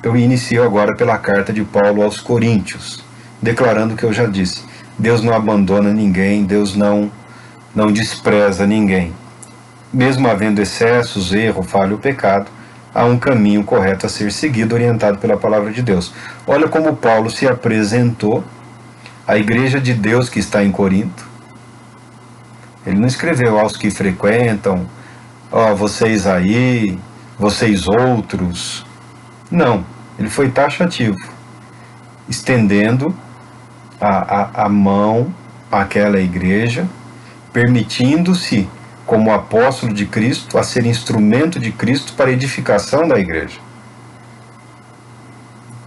eu inicio agora pela carta de Paulo aos Coríntios, declarando o que eu já disse. Deus não abandona ninguém, Deus não despreza ninguém. Mesmo havendo excessos, erro, falha ou pecado, há um caminho correto a ser seguido, orientado pela palavra de Deus. Olha como Paulo se apresentou à igreja de Deus que está em Corinto. Ele não escreveu aos que frequentam, vocês aí, vocês outros. Não, ele foi taxativo, estendendo a mão àquela igreja, permitindo-se, como apóstolo de Cristo, a ser instrumento de Cristo para a edificação da igreja.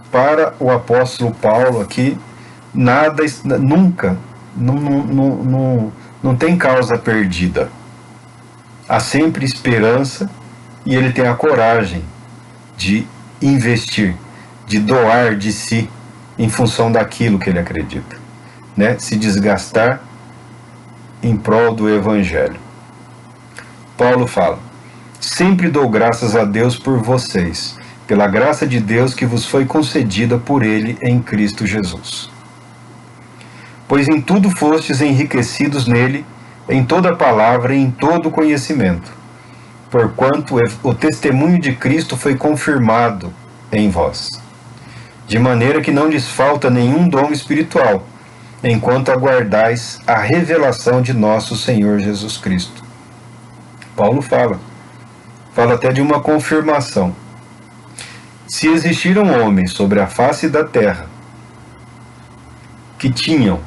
Para o apóstolo Paulo aqui, nada, nunca, não tem causa perdida. Há sempre esperança e ele tem a coragem de investir, de doar de si em função daquilo que ele acredita, né? Se desgastar em prol do Evangelho. Paulo fala: sempre dou graças a Deus por vocês, pela graça de Deus que vos foi concedida por Ele em Cristo Jesus. Pois em tudo fostes enriquecidos nele, em toda palavra e em todo conhecimento, porquanto o testemunho de Cristo foi confirmado em vós, de maneira que não lhes falta nenhum dom espiritual, enquanto aguardais a revelação de nosso Senhor Jesus Cristo. Paulo fala até de uma confirmação. Se existiram homens sobre a face da terra que tinham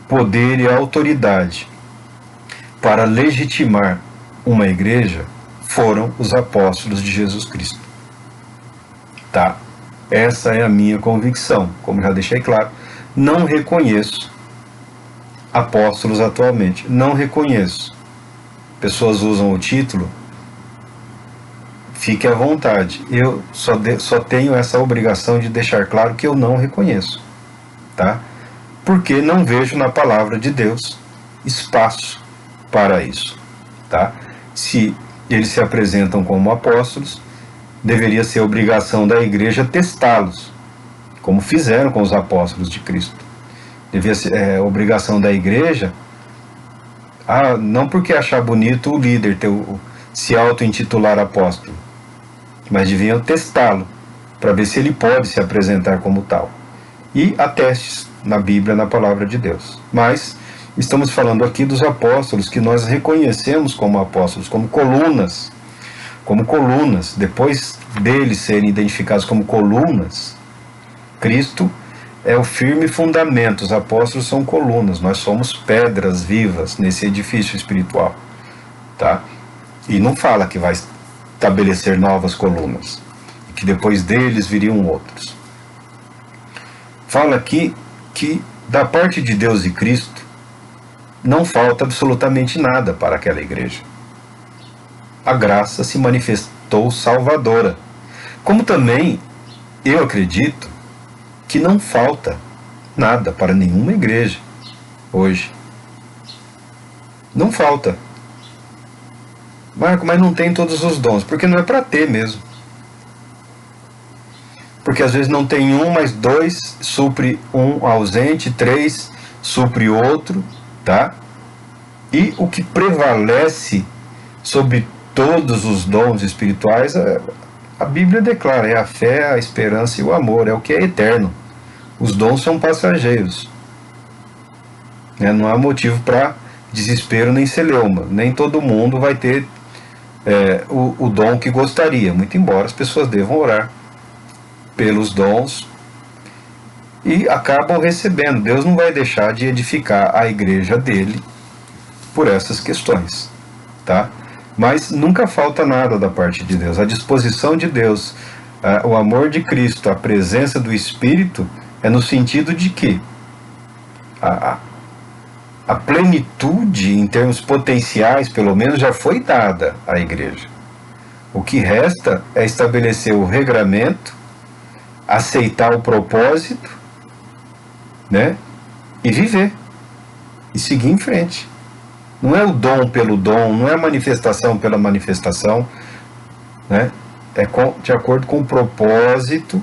poder e autoridade para legitimar uma igreja, foram os apóstolos de Jesus Cristo. Tá? Essa é a minha convicção. Como já deixei claro, não reconheço apóstolos atualmente. Não reconheço. Pessoas usam o título, fique à vontade. Eu só tenho essa obrigação de deixar claro que eu não reconheço. Tá? Porque não vejo na palavra de Deus espaço para isso. Tá? Se eles se apresentam como apóstolos, deveria ser obrigação da igreja testá-los, como fizeram com os apóstolos de Cristo. Devia ser obrigação da igreja, não porque achar bonito o líder se auto-intitular apóstolo, mas deviam testá-lo, para ver se ele pode se apresentar como tal. E há testes na Bíblia, na palavra de Deus. Mas estamos falando aqui dos apóstolos que nós reconhecemos como apóstolos, como colunas. Depois deles serem identificados como colunas, Cristo é o firme fundamento, os apóstolos são colunas, nós somos pedras vivas nesse edifício espiritual. Tá? E não fala que vai estabelecer novas colunas, e que depois deles viriam outros. Fala aqui que da parte de Deus e Cristo não falta absolutamente nada para aquela igreja. A graça se manifestou salvadora. Como também eu acredito que não falta nada para nenhuma igreja hoje. Não falta. Marco, mas não tem todos os dons, porque não é para ter mesmo. Porque às vezes não tem um, mas dois supre um ausente, três supre outro, tá? E o que prevalece sobre todos os dons espirituais, a Bíblia declara, é a fé, a esperança e o amor, é o que é eterno. Os dons são passageiros. Não há motivo para desespero nem celeuma. Nem todo mundo vai ter o dom que gostaria, muito embora as pessoas devam orar pelos dons e acabam recebendo. Deus não vai deixar de edificar a igreja dele por essas questões, tá? Mas nunca falta nada da parte de Deus. A disposição de Deus, o amor de Cristo, a presença do Espírito, é no sentido de que a plenitude, em termos potenciais, pelo menos, já foi dada à igreja. O que resta é estabelecer o regramento, aceitar o propósito, né? E viver. E seguir em frente. Não é o dom pelo dom, não é a manifestação pela manifestação, né? de acordo com o propósito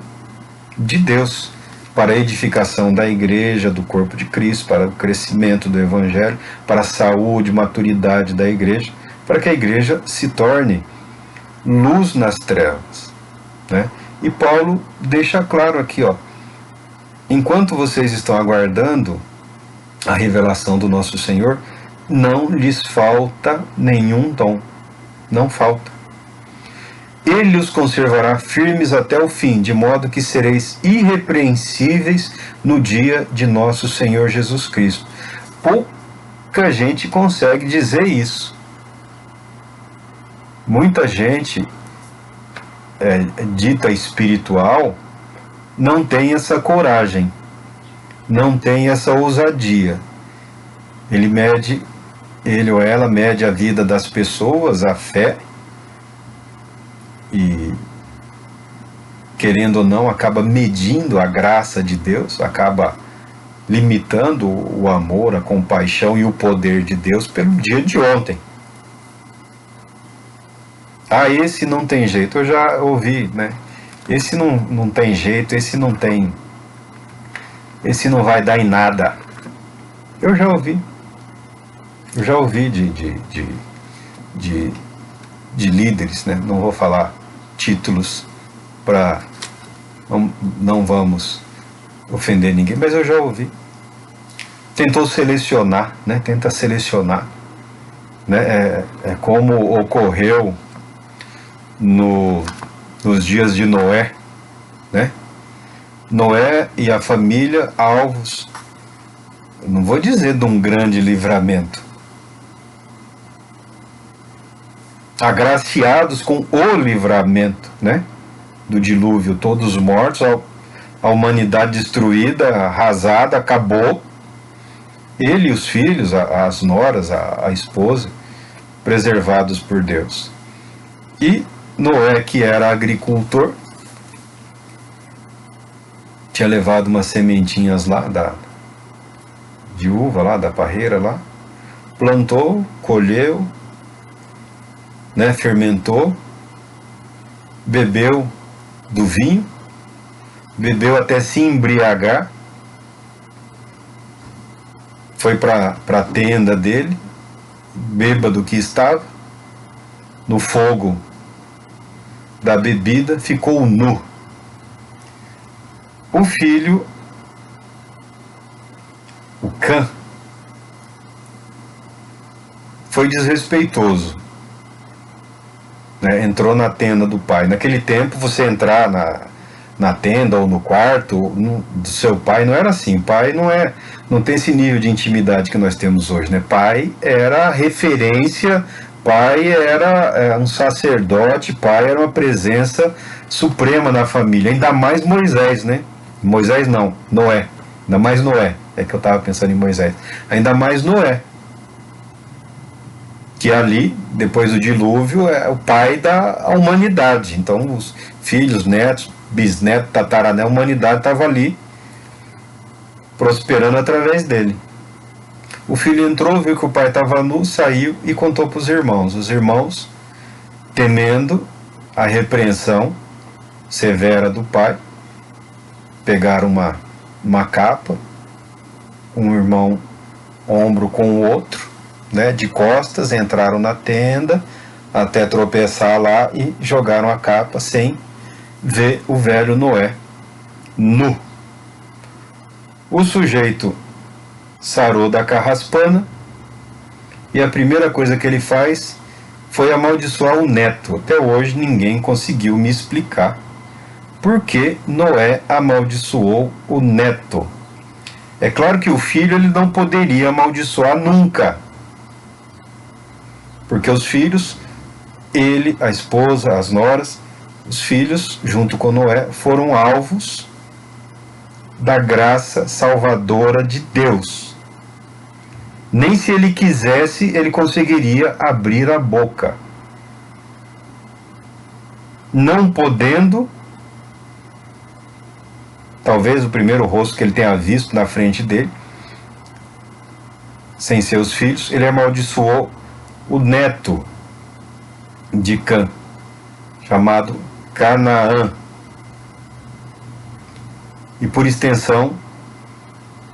de Deus, para a edificação da igreja, do corpo de Cristo, para o crescimento do Evangelho, para a saúde, maturidade da igreja, para que a igreja se torne luz nas trevas, né? E Paulo deixa claro aqui, ó, enquanto vocês estão aguardando a revelação do nosso Senhor, não lhes falta nenhum dom, não falta. Ele os conservará firmes até o fim, de modo que sereis irrepreensíveis no dia de nosso Senhor Jesus Cristo. Pouca gente consegue dizer isso. Muita gente dita espiritual não tem essa coragem, não tem essa ousadia. Ele ou ela mede a vida das pessoas, a fé, e, querendo ou não, acaba medindo a graça de Deus, acaba limitando o amor, a compaixão e o poder de Deus pelo dia de ontem. Ah, esse não tem jeito, eu já ouvi, né? Esse não tem jeito, esse não vai dar em nada. Eu já ouvi de líderes, né? Não vou falar títulos para não vamos ofender ninguém, mas eu já ouvi. Tentou selecionar, né? Tenta selecionar, né? É como ocorreu nos dias de Noé, né? Noé e a família alvos, não vou dizer de um grande livramento, agraciados com o livramento, né, do dilúvio, todos mortos, a humanidade destruída, arrasada, acabou. Ele e os filhos, as noras, a esposa, preservados por Deus. E Noé, que era agricultor, tinha levado umas sementinhas lá de uva, lá da parreira lá, plantou, colheu, né, fermentou, bebeu do vinho, bebeu até se embriagar, foi para a tenda dele, bêbado que estava, no fogo da bebida, ficou nu. O filho, o Cã, foi desrespeitoso, né? Entrou na tenda do pai. Naquele tempo, você entrar na tenda ou no quarto do seu pai não era assim. Pai não tem esse nível de intimidade que nós temos hoje, né? Pai era referência, pai era um sacerdote, pai era uma presença suprema na família. Ainda mais Moisés, né? Moisés não, Noé. Ainda mais Noé. É que eu estava pensando em Moisés. Ainda mais Noé, que ali, depois do dilúvio, é o pai da humanidade. Então, os filhos, netos, bisnetos, tatarané, a humanidade estava ali, prosperando através dele. O filho entrou, viu que o pai estava nu, saiu e contou para os irmãos. Os irmãos, temendo a repreensão severa do pai, pegaram uma capa, um irmão ombro com o outro, né, de costas, entraram na tenda até tropeçar lá e jogaram a capa sem ver o velho Noé nu. O sujeito sarou da carraspana e a primeira coisa que ele faz foi amaldiçoar o neto. Até hoje ninguém conseguiu me explicar por que Noé amaldiçoou o neto. É claro que o filho ele não poderia amaldiçoar nunca, porque os filhos, ele, a esposa, as noras, os filhos, junto com Noé, foram alvos da graça salvadora de Deus. Nem se ele quisesse, ele conseguiria abrir a boca. Não podendo, talvez o primeiro rosto que ele tenha visto na frente dele, sem seus filhos, ele amaldiçoou o neto de Cã, chamado Canaã. E por extensão,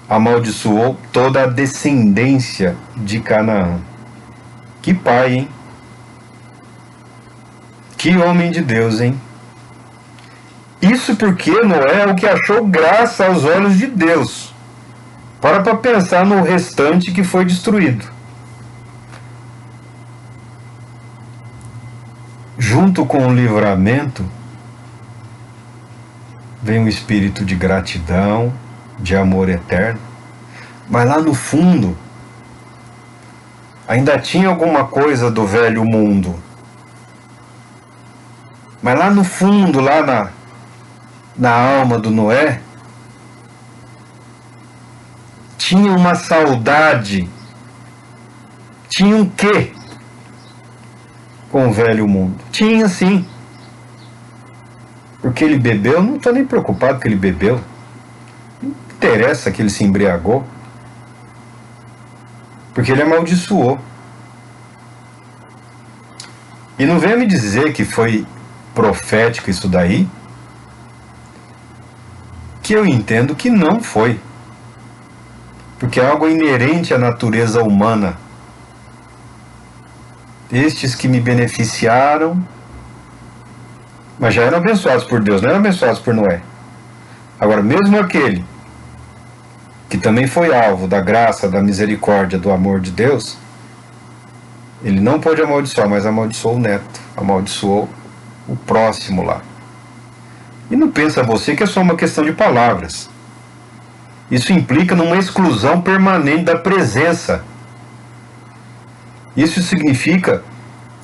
amaldiçoou toda a descendência de Canaã. Que pai, hein? Que homem de Deus, hein? Isso porque Noé é o que achou graça aos olhos de Deus. Para pensar no restante que foi destruído. Junto com o livramento, vem um espírito de gratidão, de amor eterno. Mas lá no fundo, ainda tinha alguma coisa do velho mundo. Mas lá no fundo, lá na alma do Noé, tinha uma saudade, tinha um quê com o velho mundo? Tinha sim. Porque ele bebeu, não estou nem preocupado que ele bebeu. Não interessa que ele se embriagou. Porque ele amaldiçoou. E não venha me dizer que foi profético isso daí, que eu entendo que não foi. Porque é algo inerente à natureza humana. Estes que me beneficiaram, mas já eram abençoados por Deus, não eram abençoados por Noé. Agora, mesmo aquele que também foi alvo da graça, da misericórdia, do amor de Deus, ele não pôde amaldiçoar, mas amaldiçoou o neto, amaldiçoou o próximo lá. E não pensa você que é só uma questão de palavras. Isso implica numa exclusão permanente da presença. Isso significa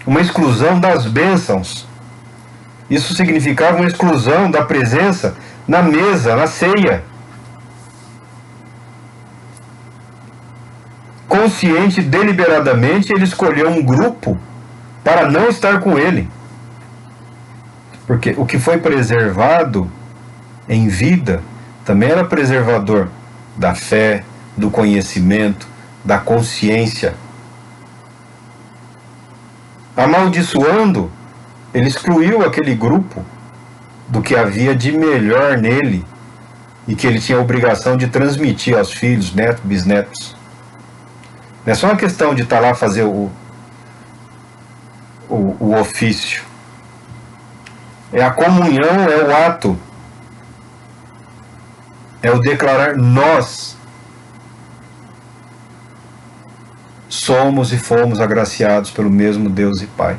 uma exclusão das bênçãos. Isso significava uma exclusão da presença na mesa, na ceia. Consciente, deliberadamente, ele escolheu um grupo para não estar com ele. Porque o que foi preservado em vida também era preservador da fé, do conhecimento, da consciência. Amaldiçoando, ele excluiu aquele grupo do que havia de melhor nele e que ele tinha a obrigação de transmitir aos filhos, netos, bisnetos. Não é só uma questão de estar lá fazer o ofício. É a comunhão, é o ato. É o declarar: nós somos e fomos agraciados pelo mesmo Deus e Pai.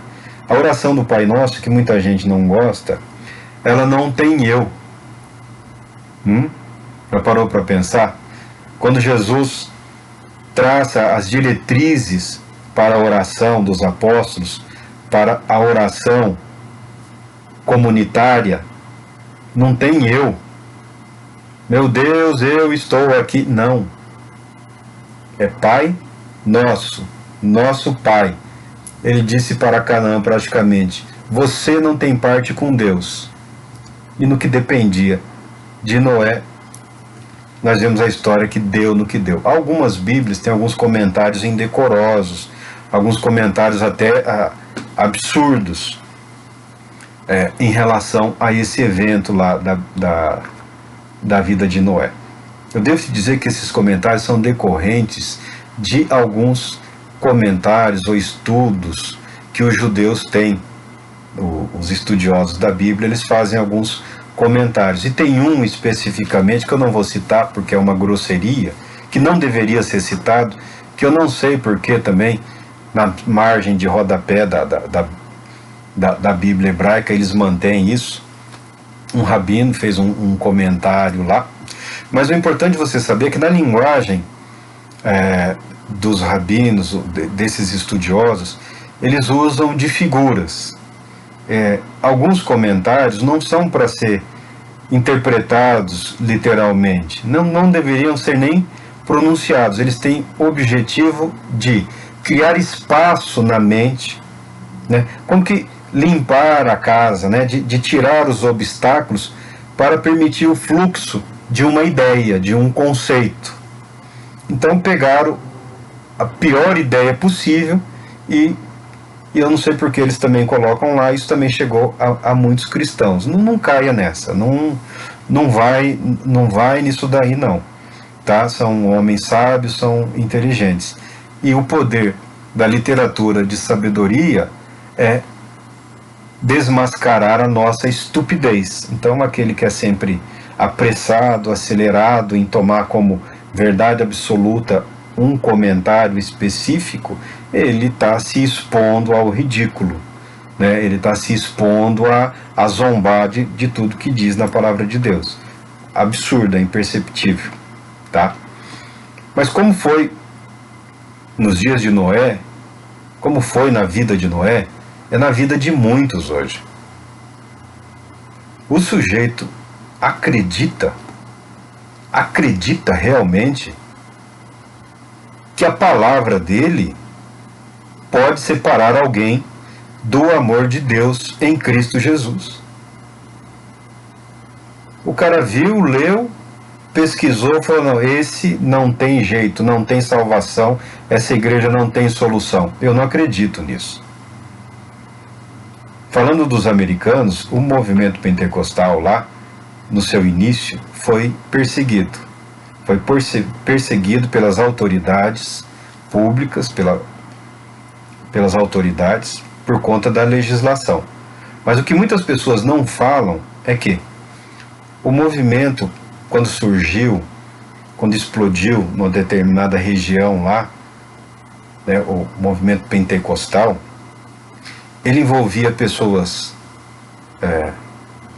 A oração do Pai Nosso, que muita gente não gosta, ela não tem eu. Já parou para pensar? Quando Jesus traça as diretrizes para a oração dos apóstolos, para a oração comunitária, não tem eu. Meu Deus, eu estou aqui. Não. É Pai Nosso, nosso Pai. Ele disse para Canaã praticamente: você não tem parte com Deus. E no que dependia de Noé, nós vemos a história que deu no que deu. Algumas Bíblias têm alguns comentários indecorosos, alguns comentários até absurdos em relação a esse evento lá da vida de Noé. Eu devo te dizer que esses comentários são decorrentes de alguns comentários ou estudos que os judeus têm. Os estudiosos da Bíblia, eles fazem alguns comentários. E tem um especificamente, que eu não vou citar porque é uma grosseria, que não deveria ser citado, que eu não sei porquê também, na margem de rodapé da Bíblia hebraica, eles mantêm isso. Um rabino fez um comentário lá. Mas o importante você saber é que na linguagem dos rabinos, desses estudiosos, eles usam de figuras. Alguns comentários não são para ser interpretados literalmente, não deveriam ser nem pronunciados. Eles têm o objetivo de criar espaço na mente, né? Como que limpar a casa, né? de tirar os obstáculos para permitir o fluxo de uma ideia, de um conceito. Então pegaram a pior ideia possível e e eu não sei porque eles também colocam lá, isso também chegou a muitos cristãos. Não caia nessa, não vai nisso daí não, tá? São homens sábios, são inteligentes. E o poder da literatura de sabedoria é desmascarar a nossa estupidez. Então aquele que é sempre apressado, acelerado em tomar como verdade absoluta um comentário específico, ele está se expondo ao ridículo, né? Ele está se expondo a zombar de tudo que diz na palavra de Deus. Absurdo, é imperceptível, tá? Mas como foi nos dias de Noé, como foi na vida de Noé, é na vida de muitos hoje. O sujeito acredita realmente que a palavra dele pode separar alguém do amor de Deus em Cristo Jesus. O cara viu, leu, pesquisou, falou, não, esse não tem jeito, não tem salvação, essa igreja não tem solução. Eu não acredito nisso. Falando dos americanos, o movimento pentecostal lá, no seu início, foi perseguido. Foi perseguido pelas autoridades públicas, pelas autoridades, por conta da legislação. Mas o que muitas pessoas não falam é que o movimento, quando surgiu, quando explodiu numa determinada região lá, né, o movimento pentecostal, ele envolvia pessoas,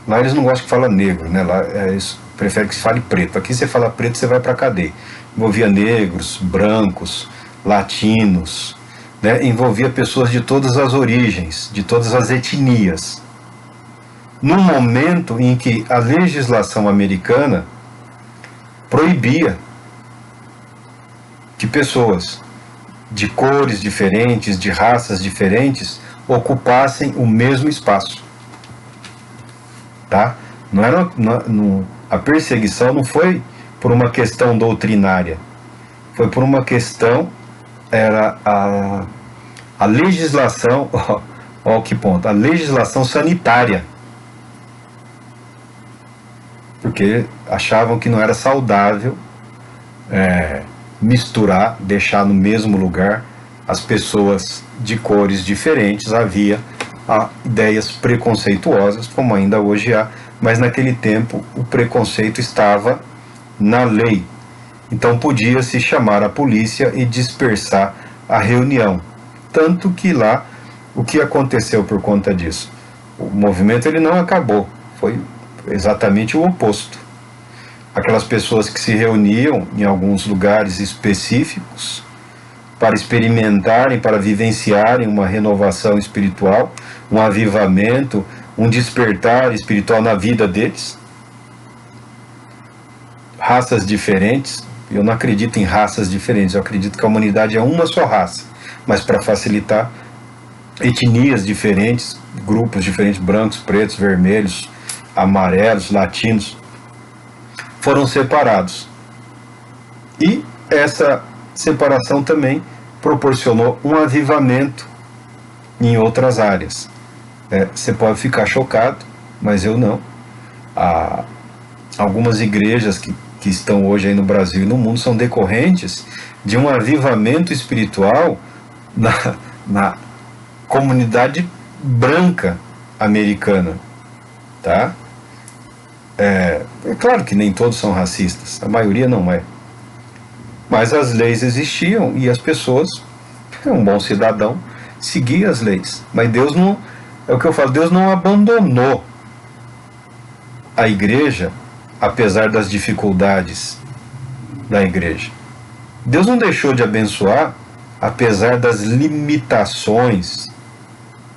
lá eles não gostam que fala negro, né? Lá eles preferem que se fale preto. Aqui você fala preto, você vai para a cadeia. Envolvia negros, brancos, latinos, né? Envolvia pessoas de todas as origens, de todas as etnias. Num momento em que a legislação americana proibia que pessoas de cores diferentes, de raças diferentes, ocupassem o mesmo espaço, tá? A perseguição não foi por uma questão doutrinária, foi por uma questão, era a legislação, ó que ponto, a legislação sanitária, porque achavam que não era saudável misturar, deixar no mesmo lugar as pessoas de cores diferentes. Havia ideias preconceituosas, como ainda hoje há, mas naquele tempo o preconceito estava na lei. Então podia-se chamar a polícia e dispersar a reunião. Tanto que lá, o que aconteceu por conta disso? O movimento ele não acabou, foi exatamente o oposto. Aquelas pessoas que se reuniam em alguns lugares específicos para experimentarem, para vivenciarem uma renovação espiritual, um avivamento, um despertar espiritual na vida deles. Raças diferentes, eu não acredito em raças diferentes, eu acredito que a humanidade é uma só raça, mas para facilitar, etnias diferentes, grupos diferentes, brancos, pretos, vermelhos, amarelos, latinos, foram separados. E essa separação também proporcionou um avivamento em outras áreas. Você pode ficar chocado, mas eu não. Algumas igrejas que estão hoje aí no Brasil e no mundo são decorrentes de um avivamento espiritual na comunidade branca americana, tá? É claro que nem todos são racistas, a maioria não é. Mas as leis existiam e as pessoas, um bom cidadão, seguia as leis. Mas Deus não, é o que eu falo, Deus não abandonou a igreja, apesar das dificuldades da igreja. Deus não deixou de abençoar, apesar das limitações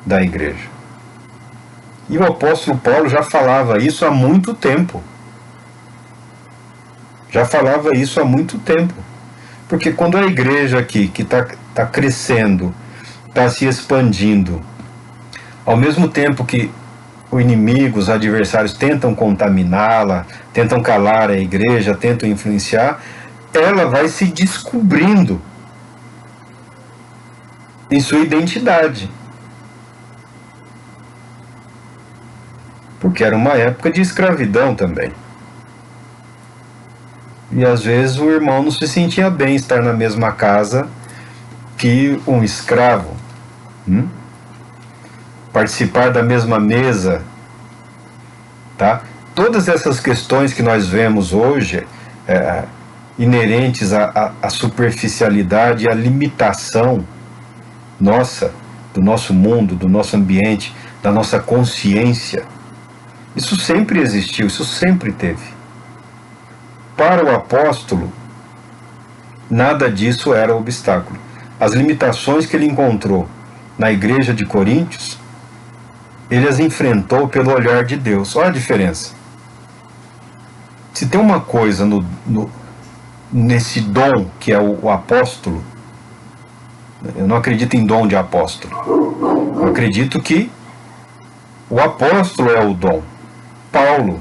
da igreja. E o apóstolo Paulo já falava isso há muito tempo. Já falava isso há muito tempo. Porque quando a igreja aqui, que está crescendo, está se expandindo, ao mesmo tempo que o inimigo, os adversários tentam contaminá-la, tentam calar a igreja, tentam influenciar, ela vai se descobrindo em sua identidade. porque era uma época de escravidão também. E às vezes o irmão não se sentia bem estar na mesma casa que um escravo. Participar da mesma mesa, tá? Todas essas questões que nós vemos hoje, inerentes à superficialidade e à limitação nossa, do nosso mundo, do nosso ambiente, da nossa consciência, isso sempre existiu, isso sempre teve. Para o apóstolo, nada disso era obstáculo. As limitações que ele encontrou na igreja de Coríntios, ele as enfrentou pelo olhar de Deus. Olha a diferença. Se tem uma coisa nesse dom que é o apóstolo, eu não acredito em dom de apóstolo. Eu acredito que o apóstolo é o dom. Paulo,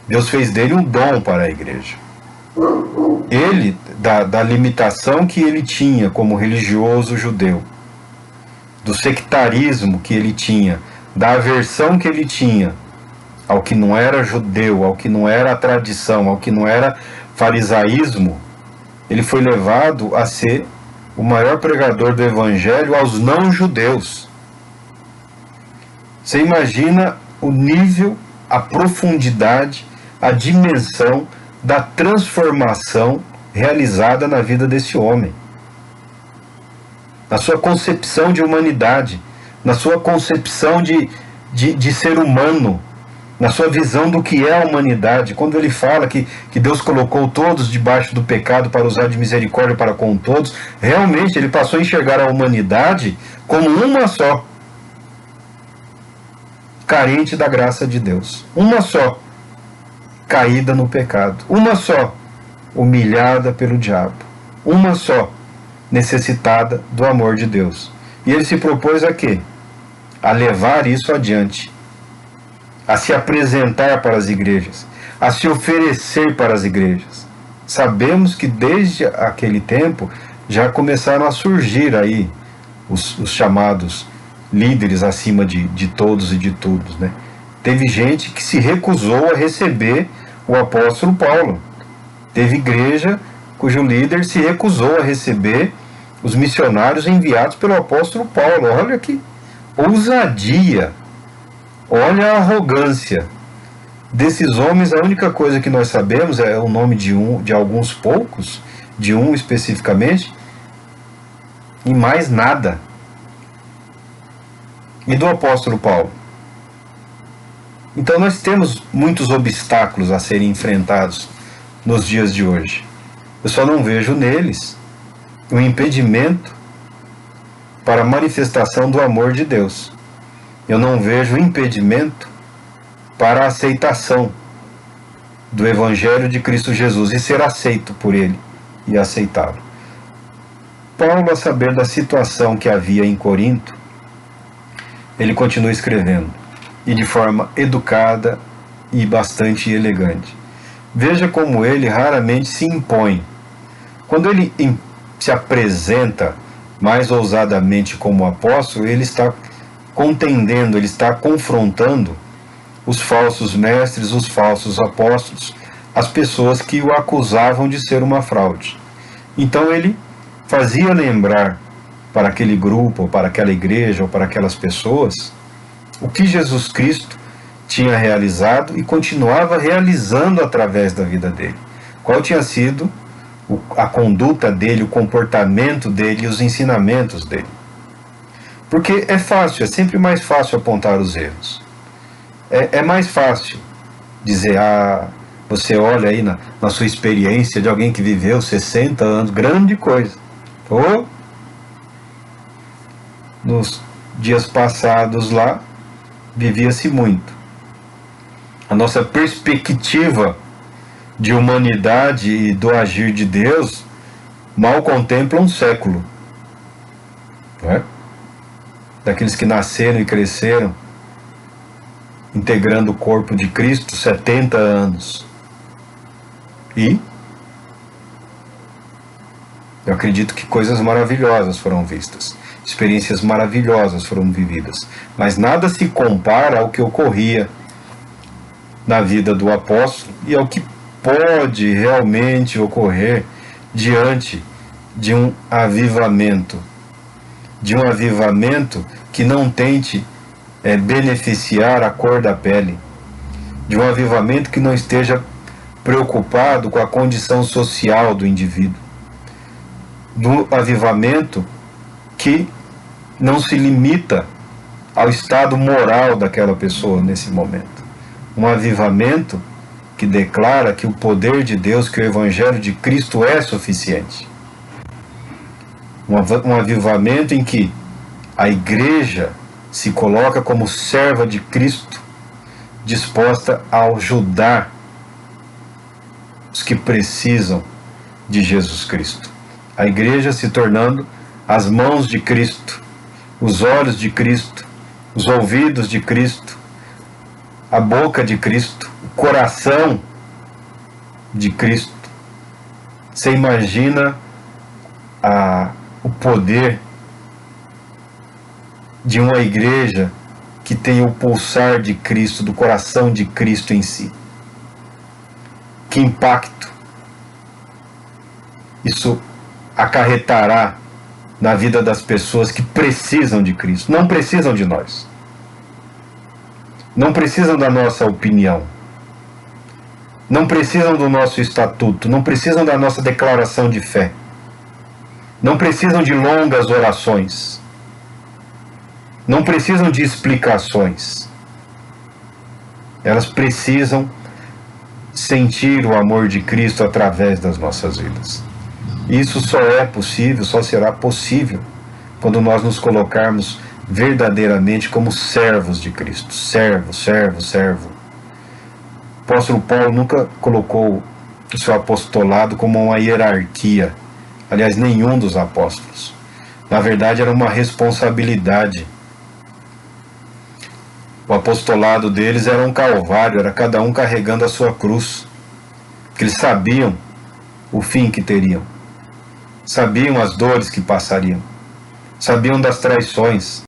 Deus fez dele um dom para a igreja. Ele, da limitação que ele tinha como religioso judeu, do sectarismo que ele tinha, da aversão que ele tinha ao que não era judeu, ao que não era a tradição, ao que não era farisaísmo, ele foi levado a ser o maior pregador do evangelho aos não-judeus. Você imagina o nível, a profundidade, a dimensão da transformação realizada na vida desse homem, na sua concepção de humanidade, na sua concepção de ser humano, na sua visão do que é a humanidade. Quando ele fala que Deus colocou todos debaixo do pecado para usar de misericórdia para com todos, realmente ele passou a enxergar a humanidade como uma só, carente da graça de Deus, uma só, caída no pecado, uma só, humilhada pelo diabo, uma só, necessitada do amor de Deus. E ele se propôs a quê? A levar isso adiante, a se apresentar para as igrejas, a se oferecer para as igrejas. Sabemos que desde aquele tempo já começaram a surgir aí os chamados líderes acima de todos e de todos, né? Teve gente que se recusou a receber o apóstolo Paulo. Teve igreja cujo líder se recusou a receber os missionários enviados pelo apóstolo Paulo. Olha que ousadia, olha a arrogância desses homens. A única coisa que nós sabemos é o nome de alguns poucos, de um especificamente, e mais nada. E do apóstolo Paulo? Então nós temos muitos obstáculos a serem enfrentados nos dias de hoje. Eu só não vejo neles um impedimento para a manifestação do amor de Deus. Eu não vejo impedimento para a aceitação do Evangelho de Cristo Jesus e ser aceito por Ele e aceitá-lo. Paulo, a saber da situação que havia em Corinto, ele continua escrevendo, e de forma educada e bastante elegante. Veja como ele raramente se impõe. Quando ele se apresenta mais ousadamente como apóstolo, ele está contendendo, ele está confrontando os falsos mestres, os falsos apóstolos, as pessoas que o acusavam de ser uma fraude. Então ele fazia lembrar para aquele grupo, ou para aquela igreja, ou para aquelas pessoas, o que Jesus Cristo tinha realizado e continuava realizando através da vida dele. Qual tinha sido a conduta dele, o comportamento dele e os ensinamentos dele. Porque é fácil, é sempre mais fácil apontar os erros. É mais fácil dizer, você olha aí na sua experiência de alguém que viveu 60 anos, grande coisa. Ou, nos dias passados lá, vivia-se muito. A nossa perspectiva de humanidade e do agir de Deus mal contempla um século. Não é? Daqueles que nasceram e cresceram integrando o corpo de Cristo 70 anos. E Eu acredito que coisas maravilhosas foram vistas, experiências maravilhosas foram vividas, mas nada se compara ao que ocorria na vida do apóstolo e ao que pode realmente ocorrer diante de um avivamento que não tente beneficiar a cor da pele, de um avivamento que não esteja preocupado com a condição social do indivíduo, do avivamento que não se limita ao estado moral daquela pessoa nesse momento. Um avivamento que declara que o poder de Deus, que o Evangelho de Cristo é suficiente. Um avivamento em que a igreja se coloca como serva de Cristo, disposta a ajudar os que precisam de Jesus Cristo. A igreja se tornando as mãos de Cristo, os olhos de Cristo, os ouvidos de Cristo, a boca de Cristo, o coração de Cristo. Você imagina o poder de uma igreja que tem o pulsar de Cristo, do coração de Cristo em si. Que impacto isso acarretará na vida das pessoas que precisam de Cristo, não precisam de nós, não precisam da nossa opinião, não precisam do nosso estatuto, não precisam da nossa declaração de fé, não precisam de longas orações, não precisam de explicações. Elas precisam sentir o amor de Cristo através das nossas vidas. Isso só é possível, só será possível quando nós nos colocarmos verdadeiramente como servos de Cristo. Servo, servo, servo. O apóstolo Paulo nunca colocou o seu apostolado como uma hierarquia. Aliás, nenhum dos apóstolos. Na verdade, era uma responsabilidade. O apostolado deles era um calvário, era cada um carregando a sua cruz. Porque eles sabiam o fim que teriam. Sabiam as dores que passariam. Sabiam das traições.